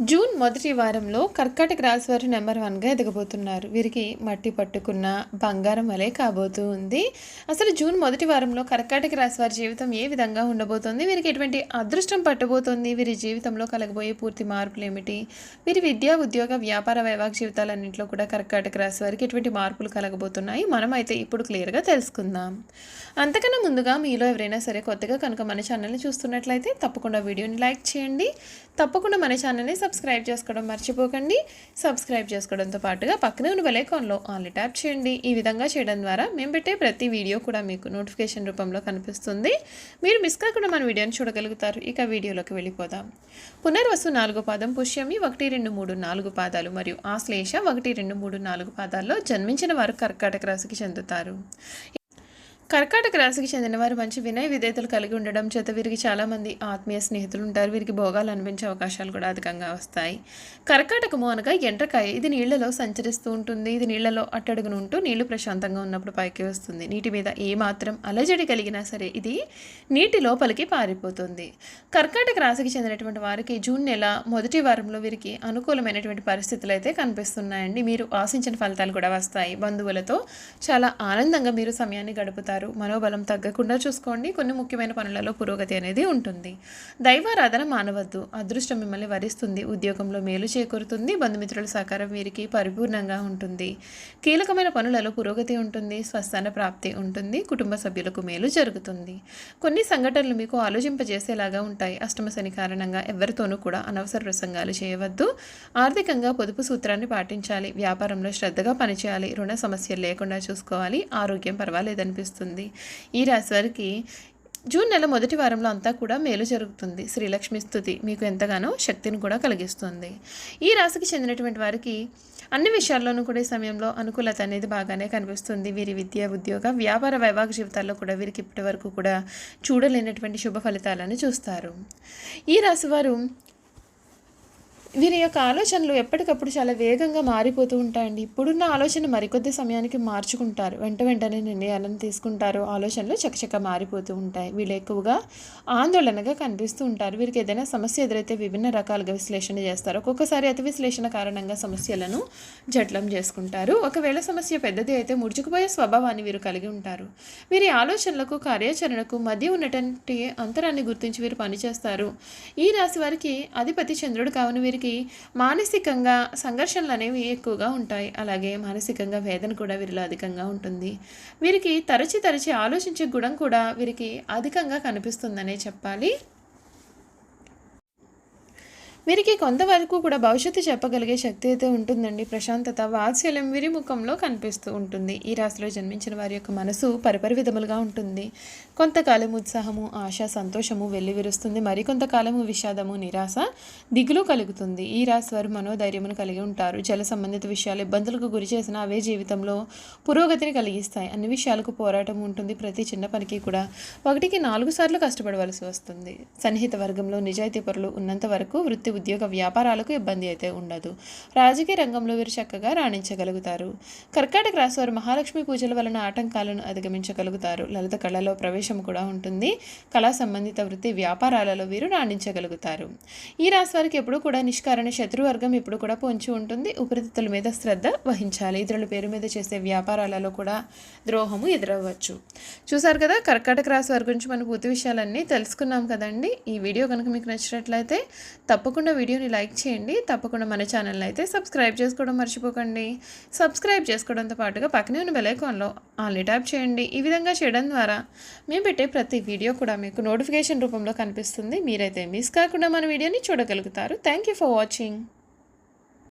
June మొదటి వారంలో కర్కాటక రాశి వారు నెంబర్ 1గా ఎదగబోతున్నారు. వీరికి మట్టి పట్టుకున్న బంగారం వలె కాబోతూ ఉంది. అసలు జూన్ మొదటి వారంలో కర్కాటక రాశి వారి జీవితం ఏ విధంగా ఉండబోతోంది? వీరికి ఎటువంటి అదృష్టం పట్టబోతోంది? వీరి జీవితంలో కలగబోయే పూర్తి మార్పులు ఏమిటి? వీరి విద్యా, ఉద్యోగ, వ్యాపార, వైవాహిక జీవితాలన్నింటిలో కూడా కర్కాటక రాశి వారికి ఎటువంటి మార్పులు కలగబోతున్నాయి? మనమైతే ఇప్పుడు క్లియర్గా తెలుసుకుందాం. అంతకన్నా ముందుగా మీలో ఎవరైనా సరే కొత్తగా కనుక మన ఛానల్ని చూస్తున్నట్లయితే తప్పకుండా వీడియోని లైక్ చేయండి. తప్పకుండా మన ఛానల్ని సబ్స్క్రైబ్ చేసుకోవడం మర్చిపోకండి. సబ్స్క్రైబ్ చేసుకోవడంతో పాటుగా పక్కనే ఉన్న బెల్ ఐకాన్లో ఆల్ని ట్యాప్ చేయండి. ఈ విధంగా చేయడం ద్వారా మేము పెట్టే ప్రతి వీడియో కూడా మీకు నోటిఫికేషన్ రూపంలో కనిపిస్తుంది. మీరు మిస్ కాకుండా మన వీడియోని చూడగలుగుతారు. ఇక వీడియోలోకి వెళ్ళిపోదాం. పునర్వసు 4వ పాదం, పుష్యమి 1, 2, 3, 4 పాదాలు మరియు ఆశ్లేష 1, 2, 3, 4 పాదాల్లో జన్మించిన వారు కర్కాటక రాశికి చెందుతారు. కర్కాటక రాశికి చెందిన వారు మంచి వినయ విధేయతలు కలిగి ఉండడం చేత వీరికి చాలామంది ఆత్మీయ స్నేహితులు ఉంటారు. వీరికి భోగాలు అనిపించే అవకాశాలు కూడా అధికంగా వస్తాయి. కర్కాటకము అనగా ఎండ్రకాయ. ఇది నీళ్లలో సంచరిస్తూ ఉంటుంది. ఇది నీళ్లలో అట్టడుగును ఉంటూ నీళ్లు ప్రశాంతంగా ఉన్నప్పుడు పైకి వస్తుంది. నీటి మీద ఏమాత్రం అలజడి కలిగినా సరే ఇది నీటి లోపలికి పారిపోతుంది. కర్కాటక రాశికి చెందినటువంటి వారికి జూన్ నెల మొదటి వారంలో వీరికి అనుకూలమైనటువంటి పరిస్థితులు అయితే కనిపిస్తున్నాయండి. మీరు ఆశించిన ఫలితాలు కూడా వస్తాయి. బంధువులతో చాలా ఆనందంగా మీరు సమయాన్ని గడుపుతారు. మనోబలం తగ్గకుండా చూసుకోండి. కొన్ని ముఖ్యమైన పనులలో పురోగతి అనేది ఉంటుంది. దైవారాధన మానవద్దు. అదృష్టం మిమ్మల్ని వరిస్తుంది. ఉద్యోగంలో మేలు చేకూరుతుంది. బంధుమిత్రుల సహకారం వీరికి పరిపూర్ణంగా ఉంటుంది. కీలకమైన పనులలో పురోగతి ఉంటుంది. స్వస్థాన ప్రాప్తి ఉంటుంది. కుటుంబ సభ్యులకు మేలు జరుగుతుంది. కొన్ని సంఘటనలు మీకు ఆలోచింపజేసేలాగా ఉంటాయి. అష్టమ శని కారణంగా ఎవరితోనూ కూడా అనవసర ప్రసంగాలు చేయవద్దు. ఆర్థికంగా పొదుపు సూత్రాన్ని పాటించాలి. వ్యాపారంలో శ్రద్ధగా పనిచేయాలి. రుణ సమస్యలు లేకుండా చూసుకోవాలి. ఆరోగ్యం పర్వాలేదనిపిస్తుంది. ఈ రాశి వారికి జూన్ నెల మొదటి వారంలో అంతా కూడా మేలు జరుగుతుంది. శ్రీలక్ష్మి స్తుతి మీకు ఎంతగానో శక్తిని కూడా కలిగిస్తుంది. ఈ రాశికి చెందినటువంటి వారికి అన్ని విషయాల్లోనూ కూడా ఈ సమయంలో అనుకూలత అనేది బాగానే కనిపిస్తుంది. వీరి విద్య, ఉద్యోగ, వ్యాపార, వైవాహిక జీవితాల్లో కూడా వీరికి ఇప్పటి వరకు కూడా చూడలేనటువంటి శుభ ఫలితాలను చూస్తారు. ఈ రాశి వారు వీరి యొక్క ఆలోచనలు ఎప్పటికప్పుడు చాలా వేగంగా మారిపోతూ ఉంటాయండి. ఇప్పుడున్న ఆలోచన మరికొద్ది సమయానికి మార్చుకుంటారు. వెంటనే నిర్ణయాలను తీసుకుంటారు. ఆలోచనలు చకచక మారిపోతూ ఉంటాయి. వీళ్ళు ఎక్కువగా ఆందోళనగా కనిపిస్తూ ఉంటారు. వీరికి ఏదైనా సమస్య ఎదురైతే విభిన్న రకాలుగా విశ్లేషణ చేస్తారు. ఒక్కొక్కసారి అతి విశ్లేషణ కారణంగా సమస్యలను జట్లం చేసుకుంటారు. ఒకవేళ సమస్య పెద్దది అయితే ముడుచుకుపోయే స్వభావాన్ని వీరు కలిగి ఉంటారు. వీరి ఆలోచనలకు, కార్యాచరణకు మధ్య ఉన్నటువంటి అంతరాన్ని గుర్తించి వీరు పనిచేస్తారు. ఈ రాశి వారికి అధిపతి చంద్రుడు కావున వీరికి మానసికంగా సంఘర్షణలు అనేవి ఎక్కువగా ఉంటాయి. అలాగే మానసికంగా వేదన కూడా వీరిలో అధికంగా ఉంటుంది. వీరికి తరచి ఆలోచించే గుణం కూడా వీరికి అధికంగా కనిపిస్తుందనే చెప్పాలి. వీరికి కొంతవరకు కూడా భవిష్యత్తు చెప్పగలిగే శక్తి అయితే ఉంటుందండి. ప్రశాంతత, వాత్సల్యం వీరి ముఖంలో కనిపిస్తూ ఉంటుంది. ఈ రాశిలో జన్మించిన వారి యొక్క మనసు పరిపరి విధములుగా ఉంటుంది. కొంతకాలం ఉత్సాహము, ఆశ, సంతోషము వెల్లివిరుస్తుంది. మరికొంతకాలము విషాదము, నిరాశ, దిగులు కలుగుతుంది. ఈ రాశి వారు మనోధైర్యమును కలిగి ఉంటారు. జల సంబంధిత విషయాలు ఇబ్బందులకు గురి చేసిన అవే జీవితంలో పురోగతిని కలిగిస్తాయి. అన్ని విషయాలకు పోరాటం ఉంటుంది. ప్రతి చిన్న పనికి కూడా 1కి 4 సార్లు కష్టపడవలసి వస్తుంది. సన్నిహిత వర్గంలో నిజాయితీ పరులు ఉన్నంత వరకు వృత్తి, ఉద్యోగ, వ్యాపారాలకు ఇబ్బంది అయితే ఉండదు. రాజకీయ రంగంలో వీరు చక్కగా రాణించగలుగుతారు. కర్కాటక రాశి వారు మహాలక్ష్మి పూజల వలన ఆటంకాలను అధిగమించగలుగుతారు. లలిత కళలో ప్రవేశం కూడా ఉంటుంది. కళా సంబంధిత వృత్తి, వ్యాపారాలలో వీరు రాణించగలుగుతారు. ఈ రాశి వారికి ఎప్పుడు కూడా నిష్కారణ శత్రువర్గం ఎప్పుడు కూడా పొంచి ఉంటుంది. ఉపరితిత్తుల మీద శ్రద్ధ వహించాలి. ఇతరుల పేరు మీద చేసే వ్యాపారాలలో కూడా ద్రోహము ఎదురవ్వచ్చు. చూసారు కదా, కర్కాటక రాశి వారి గురించి మనం పూర్తి విషయాలన్నీ తెలుసుకున్నాం కదండి. ఈ వీడియో కనుక మీకు నచ్చినట్లయితే తప్పకుండా వీడియోని లైక్ చేయండి. తప్పకుండా మన ఛానల్ని అయితే సబ్స్క్రైబ్ చేసుకోవడం మర్చిపోకండి. సబ్స్క్రైబ్ చేసుకోవడంతో పాటుగా పక్కనే ఉన్న బెల్ ఐకాన్లో ఆల్ని ట్యాప్ చేయండి. ఈ విధంగా చేయడం ద్వారా మేము పెట్టే ప్రతి వీడియో కూడా మీకు నోటిఫికేషన్ రూపంలో కనిపిస్తుంది. మీరైతే మిస్ కాకుండా మన వీడియోని చూడగలుగుతారు. Thank you for watching.